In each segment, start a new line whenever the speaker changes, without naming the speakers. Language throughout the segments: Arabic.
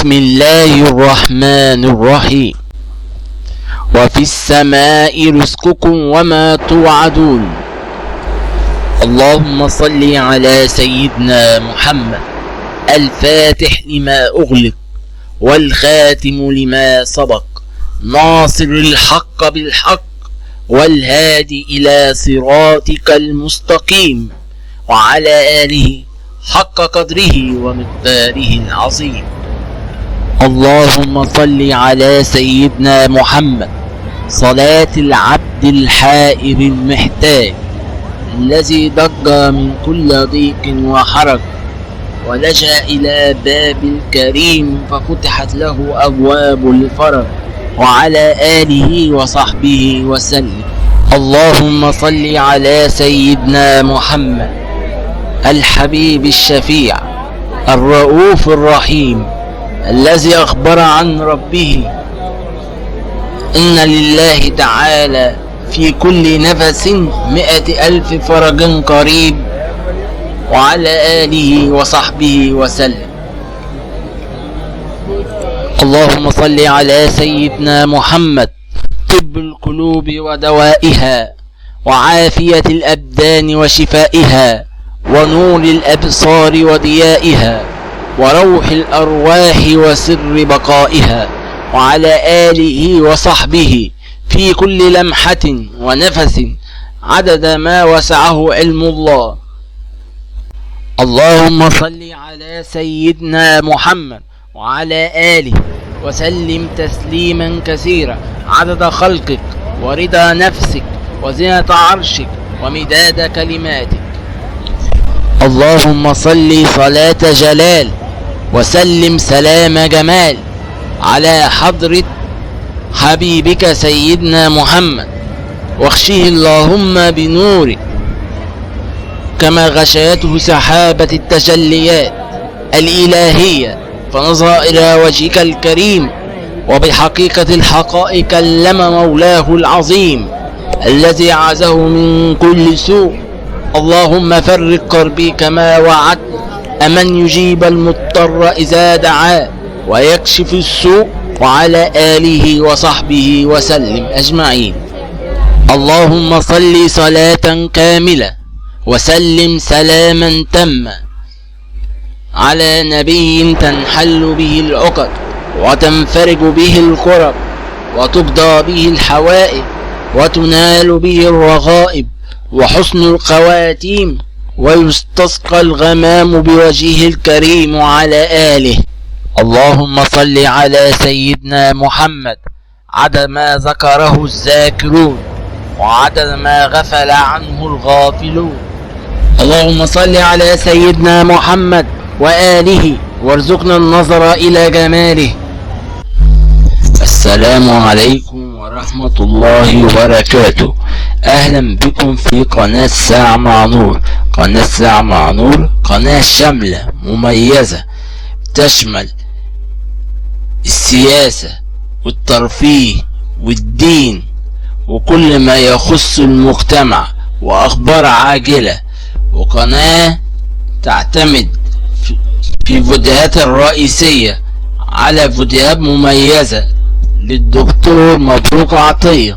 بسم الله الرحمن الرحيم. وفي السماء رزقكم وما توعدون. اللهم صل على سيدنا محمد الفاتح لما أغلق والخاتم لما سبق ناصر الحق بالحق والهادي إلى صراطك المستقيم وعلى آله حق قدره ومقداره العظيم. اللهم صل على سيدنا محمد صلاة العبد الحائر المحتاج الذي ضج من كل ضيق وحرج ولجأ إلى باب الكريم ففتحت له أبواب الفرج وعلى آله وصحبه وسلم. اللهم صل على سيدنا محمد الحبيب الشفيع الرؤوف الرحيم الذي أخبر عن ربه إن لله تعالى في كل نفس 100,000 فرج قريب وعلى آله وصحبه وسلم. اللهم صل على سيدنا محمد طب القلوب ودوائها وعافية الأبدان وشفائها ونور الأبصار وضيائها وروح الأرواح وسر بقائها وعلى آله وصحبه في كل لمحة ونفس عدد ما وسعه علم الله. اللهم صل على سيدنا محمد وعلى آله وسلم تسليما كثيرا عدد خلقك ورضا نفسك وزنة عرشك ومداد كلماتك. اللهم صل صلاة جلال وسلم سلام جمال على حضرة حبيبك سيدنا محمد واغشه اللهم بنورك كما غشيته سحابة التجليات الإلهية فنظر إلى وجهك الكريم وبحقيقة الحقائق كلم مولاه العظيم الذي عزه من كل سوء. اللهم فرج كربي كما وعدت أمن يجيب المضطر إذا دعاه ويكشف السوء وعلى آله وصحبه وسلم أجمعين. اللهم صل صلاة كاملة وسلم سلاما تاما على نبي تنحل به العقد وتنفرج به الكرب وتقضى به الحوائج وتنال به الرغائب وحسن الخواتيم ويستسقى الغمام بوجهه الكريم وعلى آله. اللهم صل على سيدنا محمد عدد ما ذكره الذاكرون وعدد ما غفل عنه الغافلون. اللهم صل على سيدنا محمد وآله وارزقنا النظر إلى جماله. السلام عليكم ورحمة الله وبركاته. أهلا بكم في قناة ساعة مع نور. قناة ساعة مع نور قناة شاملة مميزة تشمل السياسة والترفيه والدين وكل ما يخص المجتمع وأخبار عاجلة، وقناة تعتمد في فيديوهات الرئيسية على فيديوهات مميزة للدكتور مبروك عطية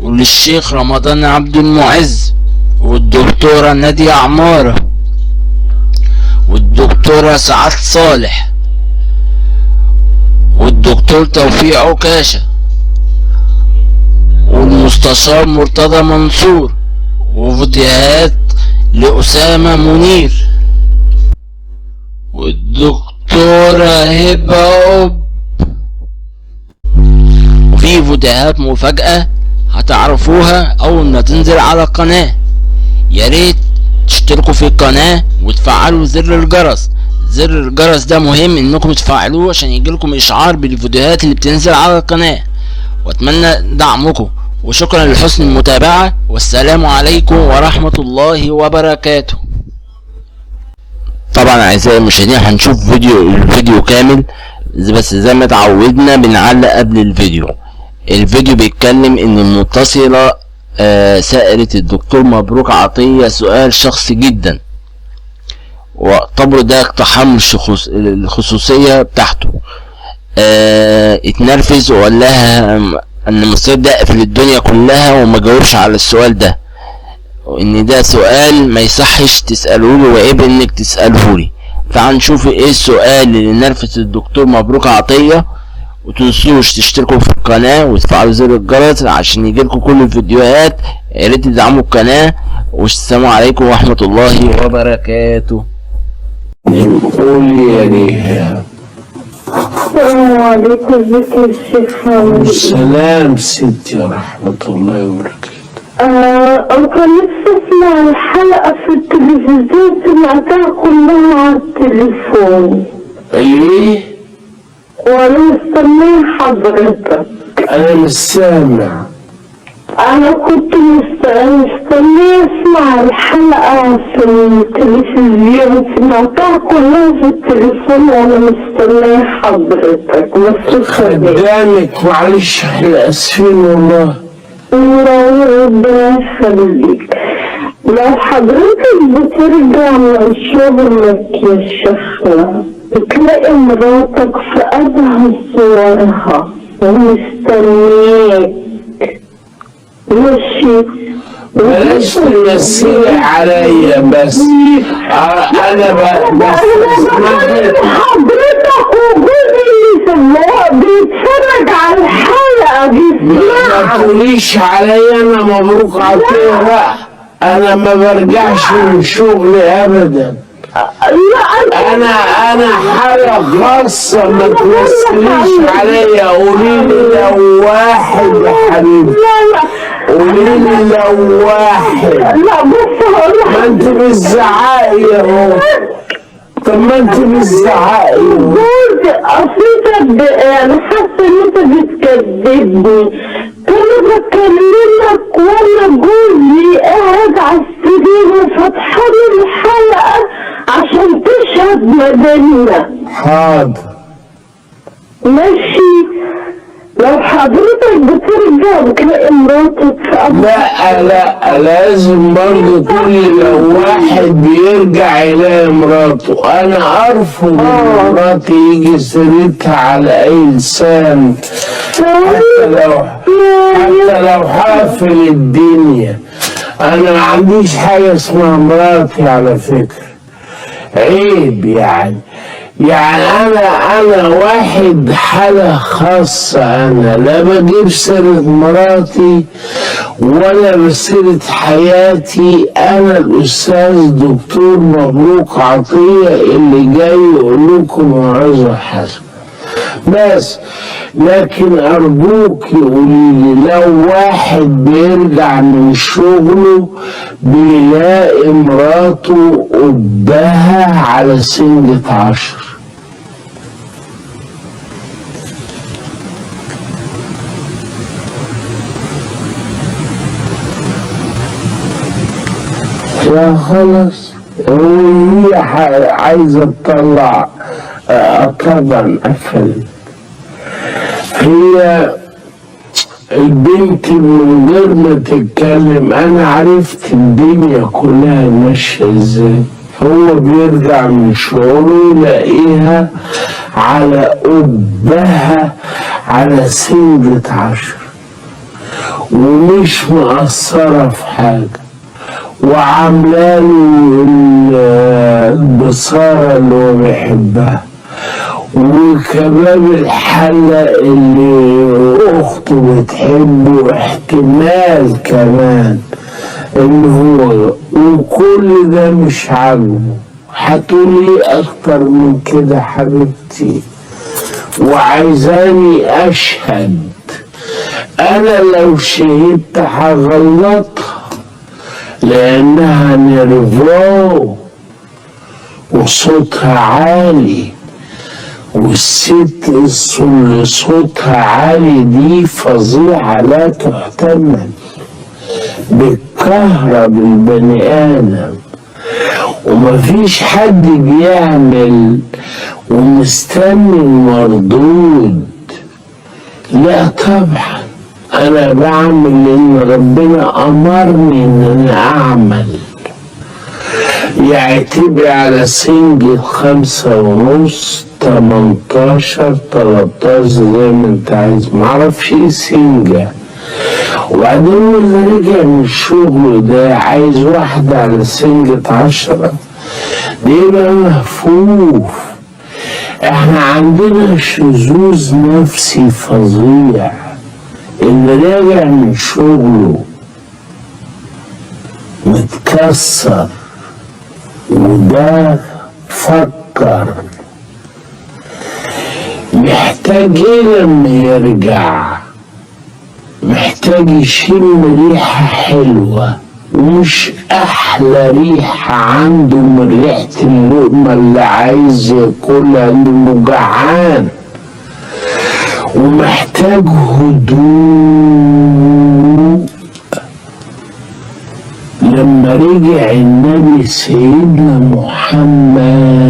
وللشيخ رمضان عبد المعز والدكتورة نادية عمارة والدكتورة سعاد صالح والدكتور توفيق عكاشة والمستشار مرتضى منصور وفيديوهات لأسامة منير والدكتورة هبة وفي فيديوهات مفاجأة هتعرفوها أول ما تنزل على القناة. ياريت تشتركوا في القناة وتفعلوا زر الجرس. زر الجرس ده مهم انكم تفعلوه عشان يجيلكم اشعار بالفيديوهات اللي بتنزل على القناة، واتمنى دعمكم وشكرا لحسن المتابعة والسلام عليكم ورحمة الله وبركاته. طبعا اعزائي المشاهدين هنشوف الفيديو كامل، بس زي ما اتعودنا بنعلق قبل الفيديو. الفيديو بيتكلم ان المتصلة سألت الدكتور مبروك عطية سؤال شخصي جدا، واعتبره ده اقتحام الخصوصية بتاعته. اتنرفز وقال لها ان مصير ده قفل الدنيا كلها وما جاوبش على السؤال ده، وان ده سؤال ما يصحش تسألهولي وعيب انك تسألهولي. تعال نشوف ايه السؤال اللي نرفز الدكتور مبروك عطية. وتنسوش تشتركوا في القناة وتفعلوا زر الجرس عشان يجيلكوا كل الفيديوهات. يا ريت تدعموا القناة، والسلام عليكم ورحمة الله وبركاته.
قولي يا ريهام.
السلام عليكم. ازيك يا شيخ محمد؟
السلام ستي ورحمة الله وبركاته.
كان نفسي اسمع الحلقة في التلفزيون، سمعتها كلها على التليفون.
ايه؟
وانا مستنية حضرتك.
انا مش سامع.
انا كنت مستنية اسمع الحلقة في التلفزيون، سمعتها كلها في التليفون وانا مستنية حضرتك بس
خدامك معلش احنا اسفين والله.
ربنا يخليك. لو حضرتك بترجع من شغلك يا شيخنا بتلاقي مراتك في أبهى صورها ومستنياك ماشي،
بلاش تمثلي عليا بس. انا بس
حضرتك وجوزي اللي بيتفرج على الحلقة
ما تقوليش عليا انا مبروك عطية بقى. انا ما برجعش من شغلي ابدا. انا حالة خاصة، ما تمثليش عليا. قوليلي لو واحد يا حبيبي، قوليلي لو واحد.
لا بص
ما انت بتزعقي اهو. طب ما انت بتزعقي اهو.
جوزي اصل انا حاسه ان انت بتكذبني. كنت بكلمك وانا جوزي قاعد على السرير وفتحلي الحلقه عشان تشهد مدينة.
حاضر
ماشي. لو حضرتك بترجع بتلاقي مراتك في
لا لازم برضه كل لو واحد بيرجع يلاقي مراته. انا ارفض ان مراتي يجي سيرتها على اي لسان، حتى لو حافل الدنيا. انا ما عنديش حاجه اسمها مراتي على فكره، عيب يعني انا واحد حالة خاصة. انا لا بجيب سيرة مراتي ولا بسيرة حياتي. انا الاستاذ دكتور مبروك عطية اللي جاي يقول لكم موعظة حسنة بس. لكن ارجوك قوليلي لو واحد بيرجع من شغله بيلاقي مراته قدها على سنجة 10. لا خلاص، وهي عايزة تطلع طبعا قفل. هي البنت من غير ما تتكلم انا عرفت الدنيا كلها ماشيه ازاي. هو بيرجع من شغله يلاقيها على قبها على سنجة 10 ومش مقصرة في حاجة، وعاملاله البصارة اللي هو بيحبها، وكباب الحلة اللي أخته بتحبه احتمال كمان إن هو، وكل ده مش عاجبه. هتقولي أكتر من كده حبيبتي وعايزاني أشهد. أنا لو شهدت هغلطها لأنها نرفو وصوتها عالي، والست اللي صوتها عالي دي فظيعة لا تحتمل، بتكهرب البني آدم. ومفيش حد بيعمل ومستني المردود. لا طبعا أنا بعمل لأن ربنا أمرني إن أنا أعمل. يعني تبقى على سنجل 5.5 18 13 زي ما انت عايز، معرفش ايه سنجة. وبعدين اللي رجع من الشغل ده عايز واحدة على سنجة 10، ده يبقى مهفوف. احنا عندنا شذوذ نفسي فظيع. اللي راجع من شغله متكسر وده فكر محتاج ايه لما يرجع؟ محتاج يشم ريحة حلوة، ومش احلى ريحة عنده من ريحة اللقمة اللي عايز ياكلها لانه جعان، ومحتاج هدوء. لما رجع النبي سيدنا محمد،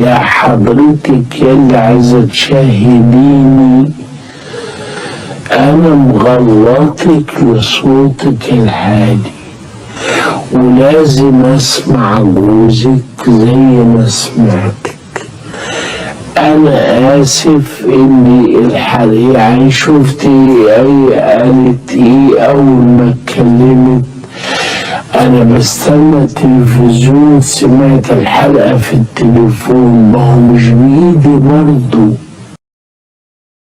يا حضرتك يا اللي عايزة تشاهديني، انا مغلطك لصوتك العالي ولازم اسمع جوزك زي ما سمعتك. انا اسف اني الحقيقة يعني شفتي اي قالت ايه اول ما اتكلمت. انا بستنى التلفزيون، سمعت الحلقة في التليفون، ما هو مش بايدي برضه.